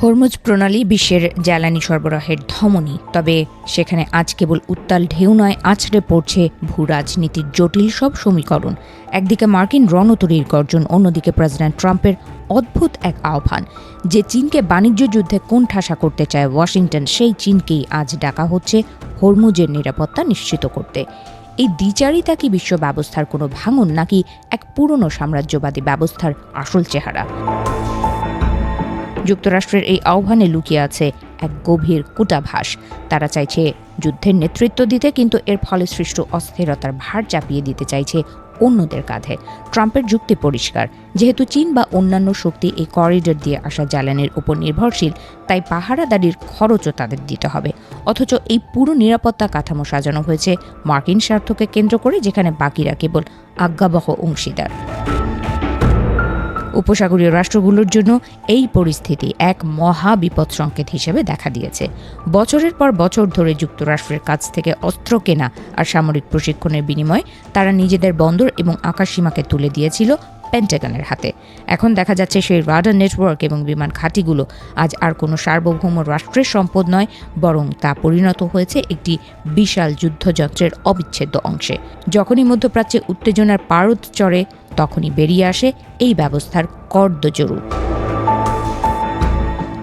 Hormuz প্রণালী বিশ্বের জ্বালানি সরবরাহের ধমনী, তবে সেখানে আজ কেবল উত্তাল ঢেউ নয়, আছড়ে পড়ছে ভূ রাজনীতির জটিল সব সমীকরণ। একদিকে মার্কিন রণতরীর গর্জন, অন্যদিকে প্রেসিডেন্ট ট্রাম্পের অদ্ভুত এক আহ্বান। যে চীনকে বাণিজ্য যুদ্ধে কোণঠাসা করতে চায় ওয়াশিংটন, সেই চীনকেই আজ ডাকা হচ্ছে হরমুজের নিরাপত্তা নিশ্চিত করতে। এই দ্বিচারিতা কি বিশ্ব ব্যবস্থার কোনো ভাঙন, নাকি এক পুরনো সাম্রাজ্যবাদী ব্যবস্থার আসল চেহারা? যুক্তরাষ্ট্রের এই আহ্বানে লুকিয়ে আছে এক গভীর কূটাভাস। তারা চাইছে যুদ্ধের নেতৃত্ব দিতে, কিন্তু এর ফলে সৃষ্ট অস্থিরতার ভার চাপিয়ে দিতে চাইছে অন্যদের কাঁধে। ট্রাম্পের যুক্তি পরিষ্কার, যেহেতু চীন বা অন্যান্য শক্তি এই করিডর দিয়ে আসা জ্বালানির উপর নির্ভরশীল, তাই পাহারাদারির খরচও তাদের দিতে হবে। অথচ এই পুরো নিরাপত্তা কাঠামো সাজানো হয়েছে মার্কিন স্বার্থকে কেন্দ্র করে, যেখানে বাকিরা কেবল আজ্ঞাবহ অংশীদার। উপসাগরীয় রাষ্ট্রগুলোর জন্য এই পরিস্থিতি এক মহা বিপদ সংকেত হিসেবে দেখা দিয়েছে। বছরের পর বছর ধরে যুক্তরাষ্ট্রের কাছ থেকে অস্ত্র কেনা আর সামরিক প্রশিক্ষণের বিনিময়ে তারা নিজেদের বন্দর এবং আকাশসীমাকে তুলে দিয়েছিল পেন্টাগনের হাতে। এখন দেখা যাচ্ছে সেই রাডার নেটওয়ার্ক এবং বিমান ঘাঁটিগুলো আজ আর কোনো সার্বভৌম রাষ্ট্রের সম্পদ নয়, বরং তা পরিণত হয়েছে একটি বিশাল যুদ্ধযন্ত্রের অবিচ্ছেদ্য অংশে। যখনই মধ্যপ্রাচ্যে উত্তেজনার পারদ চড়ে, তখনই বেরিয়ে আসে এই ব্যবস্থার কর্দজ রূপ।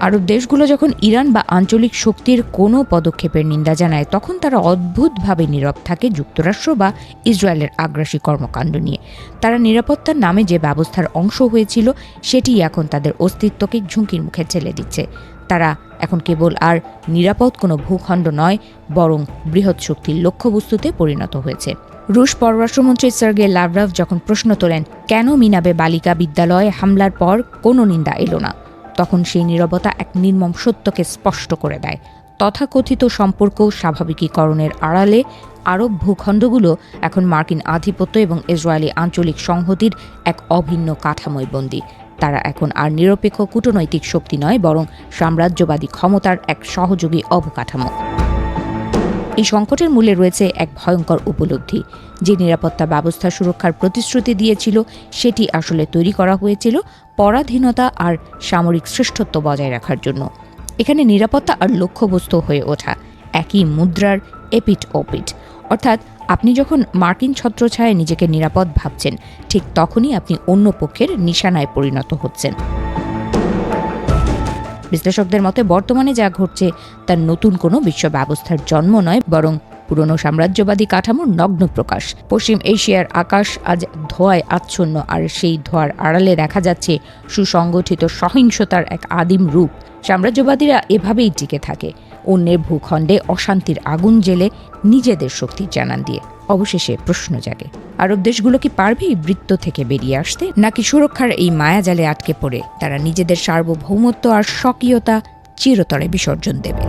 আরব দেশগুলো যখন ইরান বা আঞ্চলিক শক্তির কোনো পদক্ষেপের নিন্দা জানায়, তখন তারা অদ্ভুতভাবে নীরব থাকে যুক্তরাষ্ট্র বা ইসরায়েলের আগ্রাসী কর্মকাণ্ড নিয়ে। তারা নিরাপত্তার নামে যে ব্যবস্থার অংশ হয়েছিল, সেটি এখন তাদের অস্তিত্বকে ঝুঁকির মুখে ঠেলে দিচ্ছে। তারা এখন কেবল আর নিরাপদ কোনো ভূখণ্ড নয়, বরং বৃহৎ শক্তির লক্ষ্যবস্তুতে পরিণত হয়েছে। রুশ পররাষ্ট্রমন্ত্রী সার্গে লাভরভ যখন প্রশ্ন তোলেন, কেন মিনাবে বালিকা বিদ্যালয়ে হামলার পর কোনো নিন্দা এলো না, তখন সেই নীরবতা এক নির্মম সত্যকে স্পষ্ট করে দেয়। তথাকথিত সম্পর্ক স্বাভাবিকীকরণের আড়ালে আরব ভূখণ্ডগুলো এখন মার্কিন আধিপত্য এবং ইসরায়েলি আঞ্চলিক সংহতির এক অভিন্ন কাঠামোয় বন্দী। তারা এখন আর নিরপেক্ষ কূটনৈতিক শক্তি নয়, বরং সাম্রাজ্যবাদী ক্ষমতার এক সহযোগী অবকাঠামো। এই সংকটের মূলে রয়েছে এক ভয়ঙ্কর উপলব্ধি। যে নিরাপত্তা ব্যবস্থা সুরক্ষার প্রতিশ্রুতি দিয়েছিল, সেটি আসলে তৈরি করা হয়েছিল পরাধীনতা আর সামরিক শ্রেষ্ঠত্ব বজায় রাখার জন্য। এখানে নিরাপত্তা আর লক্ষ্যবস্তু হয়ে ওঠা একই মুদ্রার এপিট ওপিট। অর্থাৎ আপনি যখন মার্কিন ছত্রছায়ায় নিজেকে নিরাপদ ভাবছেন, ঠিক তখনই আপনি অন্য পক্ষের নিশানায় পরিণত হচ্ছেন। বিশ্লেষকদের মতে বর্তমানে যা ঘটছে তার নতুন কোনো বিশ্ব ব্যবস্থার জন্ম নয়, বরং পুরনো সাম্রাজ্যবাদী কাঠামোর নগ্ন প্রকাশ। পশ্চিম এশিয়ার আকাশ আজ ধোঁয়ায় আচ্ছন্ন, আর সেই ধোঁয়ার আড়ালে দেখা যাচ্ছে সুসংগঠিত সহিংসতার এক আদিম রূপ। সাম্রাজ্যবাদীরা এভাবেই টিকে থাকে, অন্যের ভূখণ্ডে অশান্তির আগুন জ্বেলে নিজেদের শক্তির জানান দিয়ে। অবশেষে প্রশ্ন জাগে, আরব দেশগুলো কি পারবে এই বৃত্ত থেকে বেরিয়ে আসতে, নাকি সুরক্ষার এই মায়াজালে আটকে পড়ে তারা নিজেদের সার্বভৌমত্ব আর স্বকীয়তা চিরতরে বিসর্জন দেবে?